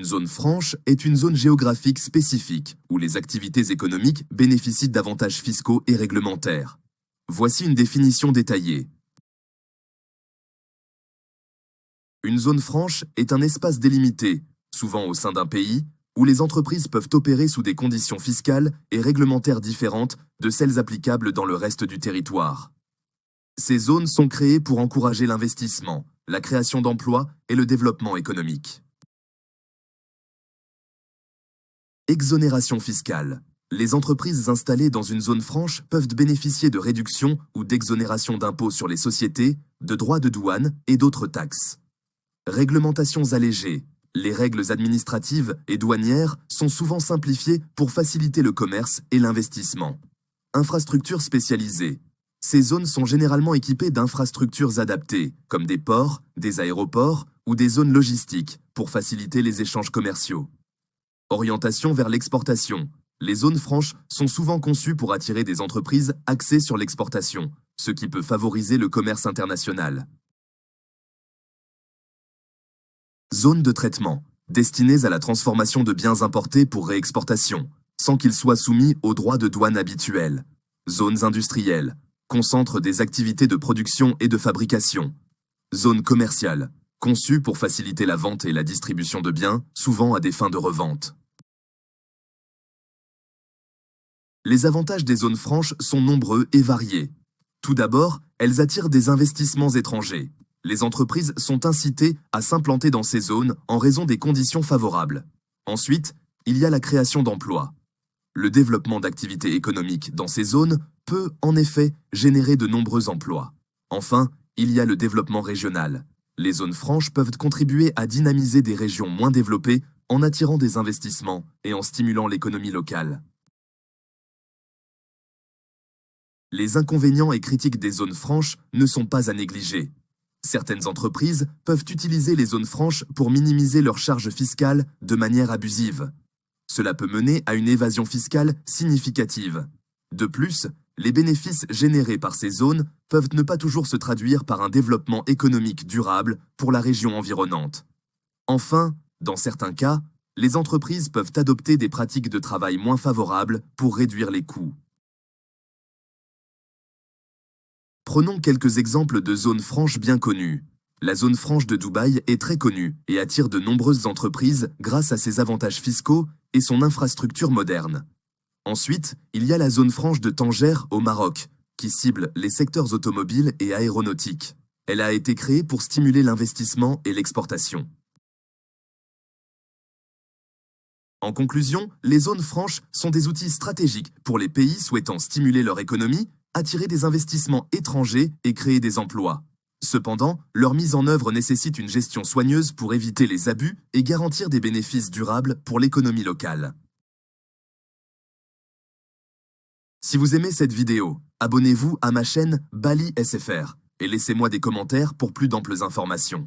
Une zone franche est une zone géographique spécifique où les activités économiques bénéficient d'avantages fiscaux et réglementaires. Voici une définition détaillée. Une zone franche est un espace délimité, souvent au sein d'un pays, où les entreprises peuvent opérer sous des conditions fiscales et réglementaires différentes de celles applicables dans le reste du territoire. Ces zones sont créées pour encourager l'investissement, la création d'emplois et le développement économique. Exonération fiscale. Les entreprises installées dans une zone franche peuvent bénéficier de réductions ou d'exonérations d'impôts sur les sociétés, de droits de douane et d'autres taxes. Réglementations allégées. Les règles administratives et douanières sont souvent simplifiées pour faciliter le commerce et l'investissement. Infrastructures spécialisées. Ces zones sont généralement équipées d'infrastructures adaptées, comme des ports, des aéroports ou des zones logistiques, pour faciliter les échanges commerciaux. Orientation vers l'exportation. Les zones franches sont souvent conçues pour attirer des entreprises axées sur l'exportation, ce qui peut favoriser le commerce international. Zones de traitement, destinées à la transformation de biens importés pour réexportation, sans qu'ils soient soumis aux droits de douane habituels. Zones industrielles, concentrent des activités de production et de fabrication. Zones commerciales, conçues pour faciliter la vente et la distribution de biens, souvent à des fins de revente. Les avantages des zones franches sont nombreux et variés. Tout d'abord, elles attirent des investissements étrangers. Les entreprises sont incitées à s'implanter dans ces zones en raison des conditions favorables. Ensuite, il y a la création d'emplois. Le développement d'activités économiques dans ces zones peut, en effet, générer de nombreux emplois. Enfin, il y a le développement régional. Les zones franches peuvent contribuer à dynamiser des régions moins développées en attirant des investissements et en stimulant l'économie locale. Les inconvénients et critiques des zones franches ne sont pas à négliger. Certaines entreprises peuvent utiliser les zones franches pour minimiser leurs charges fiscales de manière abusive. Cela peut mener à une évasion fiscale significative. De plus, les bénéfices générés par ces zones peuvent ne pas toujours se traduire par un développement économique durable pour la région environnante. Enfin, dans certains cas, les entreprises peuvent adopter des pratiques de travail moins favorables pour réduire les coûts. Prenons quelques exemples de zones franches bien connues. La zone franche de Dubaï est très connue et attire de nombreuses entreprises grâce à ses avantages fiscaux et son infrastructure moderne. Ensuite, il y a la zone franche de Tanger au Maroc, qui cible les secteurs automobiles et aéronautiques. Elle a été créée pour stimuler l'investissement et l'exportation. En conclusion, les zones franches sont des outils stratégiques pour les pays souhaitant stimuler leur économie, attirer des investissements étrangers et créer des emplois. Cependant, leur mise en œuvre nécessite une gestion soigneuse pour éviter les abus et garantir des bénéfices durables pour l'économie locale. Si vous aimez cette vidéo, abonnez-vous à ma chaîne Bali SFR et laissez-moi des commentaires pour plus d'amples informations.